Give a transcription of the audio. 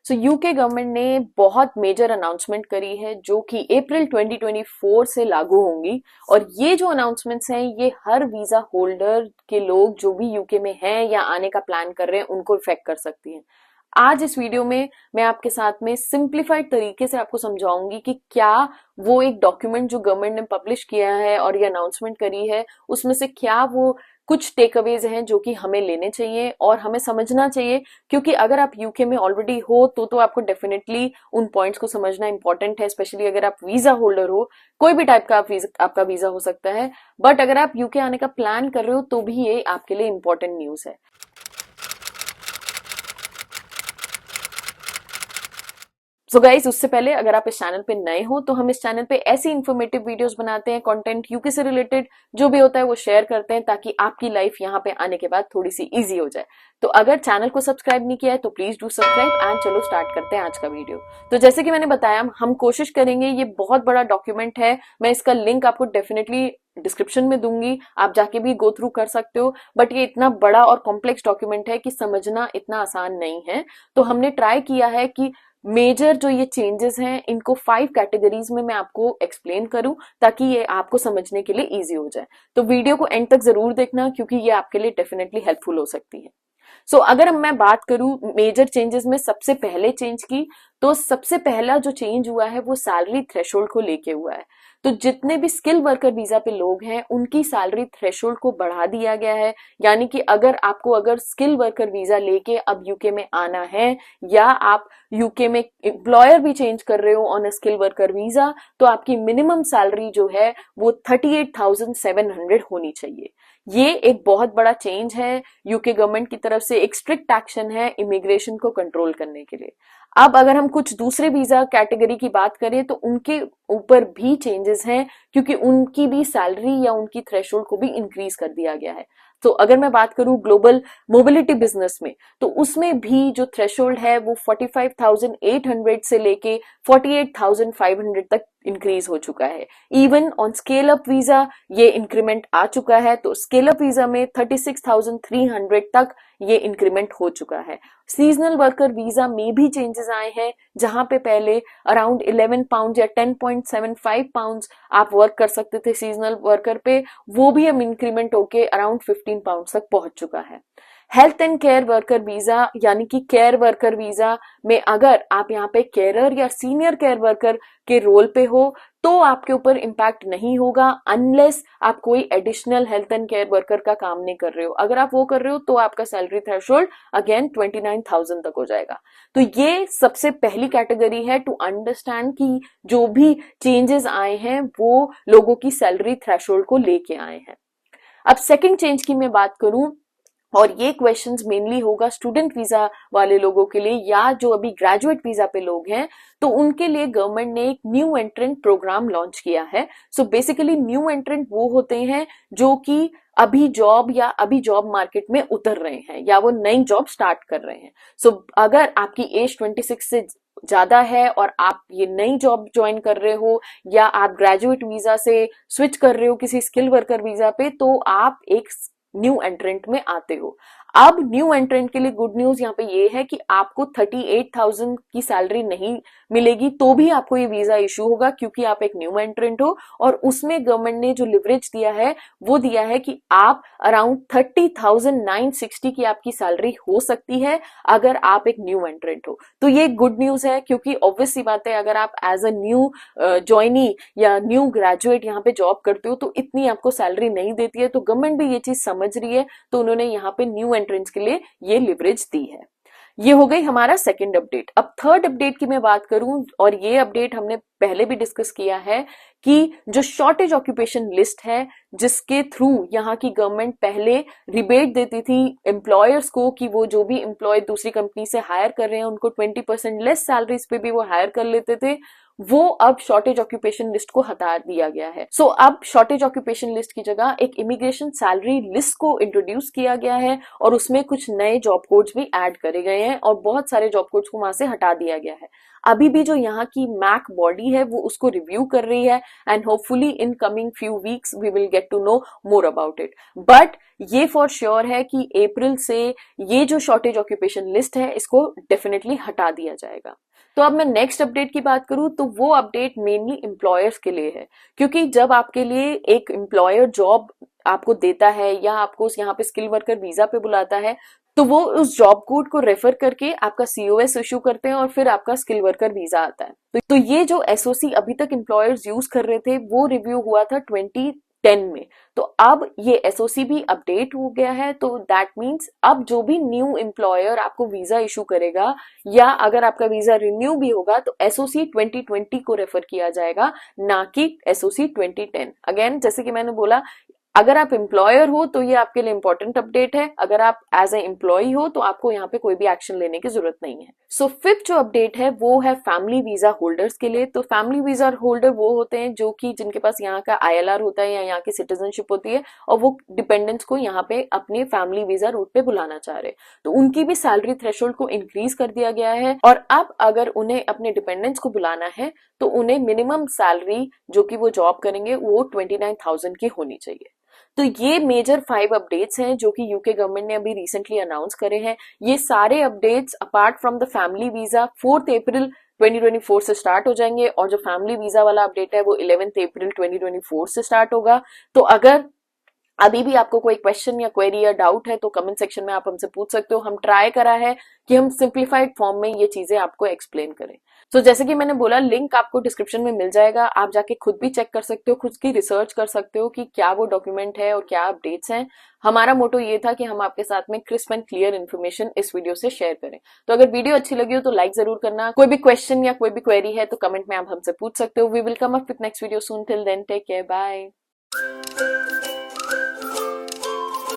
सो UK government ने बहुत major announcement करी है जो कि अप्रैल 2024 से लागू होंगी। और ये जो अनाउंसमेंट्स हैं ये हर वीजा होल्डर के लोग जो भी यूके में हैं या आने का प्लान कर रहे हैं उनको इफेक्ट कर सकती हैं। आज इस वीडियो में मैं आपके साथ में सिंप्लीफाइड तरीके से आपको समझाऊंगी कि क्या वो एक डॉक्यूमेंट जो गवर्नमेंट ने पब्लिश किया है और ये अनाउंसमेंट करी है उसमें से क्या वो कुछ टेक अवेज हैं जो कि हमें लेने चाहिए और हमें समझना चाहिए। क्योंकि अगर आप यूके में ऑलरेडी हो तो आपको डेफिनेटली उन पॉइंट्स को समझना इंपॉर्टेंट है, स्पेशली अगर आप वीजा होल्डर हो। कोई भी टाइप का आपका वीजा हो सकता है, बट अगर आप यूके आने का प्लान कर रहे हो तो भी ये आपके लिए इंपॉर्टेंट न्यूज है। सो गाइस, उससे पहले अगर आप इस चैनल पे नए हो तो हम इस चैनल पे ऐसी इन्फॉर्मेटिव वीडियोस बनाते हैं, कंटेंट यूके से रिलेटेड जो भी होता है वो शेयर करते हैं ताकि आपकी लाइफ यहाँ पे आने के बाद थोड़ी सी इजी हो जाए। तो अगर चैनल को सब्सक्राइब नहीं किया है तो प्लीज डू सब्सक्राइब एंड चलो स्टार्ट करते हैं आज का वीडियो। तो जैसे कि मैंने बताया, हम कोशिश करेंगे, ये बहुत बड़ा डॉक्यूमेंट है, मैं इसका लिंक आपको डेफिनेटली डिस्क्रिप्शन में दूंगी, आप जाके भी गो थ्रू कर सकते हो। बट ये इतना बड़ा और कॉम्प्लेक्स डॉक्यूमेंट है कि समझना इतना आसान नहीं है। तो हमने ट्राई किया है कि मेजर जो ये चेंजेस हैं इनको 5 कैटेगरीज में मैं आपको एक्सप्लेन करूं ताकि ये आपको समझने के लिए इजी हो जाए। तो वीडियो को एंड तक जरूर देखना क्योंकि ये आपके लिए डेफिनेटली हेल्पफुल हो सकती है। अगर मैं बात करूं मेजर चेंजेस में सबसे पहले चेंज की, तो सबसे पहला जो चेंज हुआ है वो सैलरी थ्रेशोल्ड को लेके हुआ है। तो जितने भी स्किल वर्कर वीजा पे लोग हैं उनकी सैलरी थ्रेशोल्ड को बढ़ा दिया गया है। यानी कि अगर स्किल वर्कर वीजा लेके अब यूके में आना है या आप यूके में एम्प्लॉयर भी चेंज कर रहे हो on a skill worker visa, तो आपकी मिनिमम सैलरी जो है वो 38,700 होनी चाहिए। ये एक बहुत बड़ा चेंज है यूके गवर्नमेंट की तरफ से, एक स्ट्रिक्ट एक्शन है इमिग्रेशन को कंट्रोल करने के लिए। अब अगर हम कुछ दूसरे वीजा कैटेगरी की बात करें तो उनके ऊपर भी चेंजेस हैं क्योंकि उनकी भी सैलरी या उनकी थ्रेशोल्ड को भी इंक्रीज कर दिया गया है। तो अगर मैं बात करूं ग्लोबल मोबिलिटी बिजनेस में, तो उसमें भी जो थ्रेशोल्ड है वो 45,800 से लेके 48,500 तक इंक्रीज हो चुका है। Even on scale up visa ये इंक्रीमेंट आ चुका है। तो स्केल अप वीजा में 36,300 तक ये इंक्रीमेंट हो चुका है। सीजनल वर्कर वीजा में भी चेंजेस आए हैं, जहां पे पहले अराउंड 11 पाउंड या 10.75 पाउंड आप वर्क कर सकते थे सीजनल वर्कर पे, वो भी अब इंक्रीमेंट होके अराउंड 15 पाउंड तक पहुंच चुका है। Health and care worker visa यानी कि केयर वर्कर वीजा में अगर आप यहाँ पे केयरर या सीनियर केयर वर्कर के रोल पे हो तो आपके ऊपर इम्पैक्ट नहीं होगा अनलेस आप कोई additional health and care worker का काम नहीं कर रहे हो। अगर आप वो कर रहे हो तो आपका सैलरी थ्रेशोल्ड अगेन 29,000 तक हो जाएगा। तो ये सबसे पहली कैटेगरी है टू अंडरस्टैंड कि जो भी चेंजेस आए हैं वो लोगों की सैलरी थ्रेशोल्ड को लेके आए हैं। अब सेकंड चेंज की मैं बात करूं, और ये क्वेश्चंस मेनली होगा स्टूडेंट वीजा वाले लोगों के लिए या जो अभी ग्रेजुएट वीजा पे लोग हैं, तो उनके लिए गवर्नमेंट ने एक न्यू एंट्रेंट प्रोग्राम लॉन्च किया है। सो बेसिकली न्यू एंट्रेंट वो होते हैं जो कि अभी जॉब मार्केट में उतर रहे हैं या वो नई जॉब स्टार्ट कर रहे हैं। अगर आपकी एज 26 से ज्यादा है और आप ये नई जॉब ज्वाइन कर रहे हो या आप ग्रेजुएट वीजा से स्विच कर रहे हो किसी स्किल वर्कर वीजा पे, तो आप एक न्यू एंट्रेंट में आते हो। अब न्यू एंट्रेंट के लिए गुड न्यूज यहाँ पे ये है कि आपको 38,000 की सैलरी नहीं मिलेगी तो भी आपको ये वीजा इशू होगा क्योंकि आप एक न्यू एंट्रेंट हो। और उसमें गवर्नमेंट ने जो लिवरेज दिया है वो दिया है कि आप अराउंड 30,960 की आपकी सैलरी हो सकती है अगर आप एक न्यू एंट्रेंट हो। तो ये गुड न्यूज है क्योंकि ऑब्वियस सी बात है, अगर आप एज अ न्यू ज्वाइनी या न्यू ग्रेजुएट यहाँ पे जॉब करते हो तो इतनी आपको सैलरी नहीं देती है। तो गवर्नमेंट भी ये चीज समझ रही है, तो उन्होंने यहाँ पे न्यू एंट्रेंट्स के लिए ये लिवरेज दी है। ये हो गई हमारा सेकंड अपडेट। अब थर्ड अपडेट की मैं बात करूं, और ये अपडेट हमने पहले भी डिस्कस किया है कि जो शॉर्टेज ऑक्यूपेशन लिस्ट है जिसके थ्रू यहाँ की गवर्नमेंट पहले रिबेट देती थी एम्प्लॉयर्स को कि वो जो भी एम्प्लॉय दूसरी कंपनी से हायर कर रहे हैं उनको 20% लेस सैलरीज पे भी वो हायर कर लेते थे, वो अब शॉर्टेज ऑक्यूपेशन लिस्ट को हटा दिया गया है। अब शॉर्टेज ऑक्यूपेशन लिस्ट की जगह एक इमिग्रेशन सैलरी लिस्ट को इंट्रोड्यूस किया गया है और उसमें कुछ नए जॉब कोड्स भी ऐड करे गए हैं और बहुत सारे जॉब कोड्स को वहां से हटा दिया गया है। अभी भी जो यहाँ की मैक बॉडी है वो उसको रिव्यू कर रही है, and hopefully in coming few weeks we will get to know more about it. But ये फॉर श्योर है कि अप्रैल से ये जो शॉर्टेज ऑक्यूपेशन लिस्ट है इसको डेफिनेटली हटा दिया जाएगा। तो अब मैं नेक्स्ट अपडेट की बात करूं तो वो अपडेट मेनली एम्प्लॉयर्स के लिए है, क्योंकि जब आपके लिए एक एम्प्लॉयर जॉब आपको देता है या आपको यहाँ पे स्किल वर्कर वीजा पे बुलाता है, तो वो उस जॉब कोड को रेफर करके आपका सीओएस इशू करते हैं और फिर आपका स्किल वर्कर वीजा आता है। तो ये जो एसओसी अभी तक एम्प्लॉयर्स यूज कर रहे थे वो रिव्यू हुआ था 2010 में। तो अब ये एसओसी भी अपडेट हो गया है, तो दैट मीन्स अब जो भी न्यू एम्प्लॉयर आपको वीजा इशू करेगा या अगर आपका वीजा रिन्यू भी होगा तो एसओसी 2020 को रेफर किया जाएगा, ना कि एसओसी 2010। अगेन जैसे कि मैंने बोला, अगर आप एम्प्लॉयर हो तो ये आपके लिए इंपॉर्टेंट अपडेट है, अगर आप एज ए एम्प्लॉय हो तो आपको यहाँ पे कोई भी एक्शन लेने की जरूरत नहीं है। सो फिफ्थ जो अपडेट है वो है फैमिली वीजा होल्डर्स के लिए। तो फैमिली वीजा होल्डर वो होते हैं जो कि जिनके पास यहाँ का आईएलआर होता है या यहाँ की सिटीजनशिप होती है और वो डिपेंडेंट्स को यहाँ पे अपने फैमिली वीजा रूट पे बुलाना चाह रहे हैं, तो उनकी भी सैलरी थ्रेशोल्ड को इंक्रीज कर दिया गया है। और अब अगर उन्हें अपने डिपेंडेंट्स को बुलाना है तो उन्हें मिनिमम सैलरी जो कि वो जॉब करेंगे वो 29,000 की होनी चाहिए। तो ये मेजर 5 अपडेट्स हैं जो कि यूके गवर्नमेंट ने अभी रिसेंटली अनाउंस करे हैं। ये सारे updates apart from the family visa 4 अप्रैल 2024 से स्टार्ट हो जाएंगे, और जो फैमिली वीजा वाला अपडेट है वो 11 अप्रैल 2024 से स्टार्ट होगा। तो अगर अभी भी आपको कोई क्वेश्चन या क्वेरी या डाउट है तो कमेंट सेक्शन में आप हमसे पूछ सकते हो। हम ट्राई करा है कि हम सिंप्लीफाइड फॉर्म में ये चीजें आपको एक्सप्लेन करें। तो जैसे कि मैंने बोला, लिंक आपको डिस्क्रिप्शन में मिल जाएगा, आप जाके खुद भी चेक कर सकते हो, खुद की रिसर्च कर सकते हो कि क्या वो डॉक्यूमेंट है और क्या अपडेट्स हैं। हमारा मोटो ये था कि हम आपके साथ में क्रिस्प एंड क्लियर इन्फॉर्मेशन इस वीडियो से शेयर करें। तो अगर वीडियो अच्छी लगी हो तो लाइक जरूर करना। कोई भी क्वेश्चन या कोई भी क्वेरी है तो कमेंट में आप हमसे पूछ सकते हो। We will come up with next video soon. Till then take care, bye.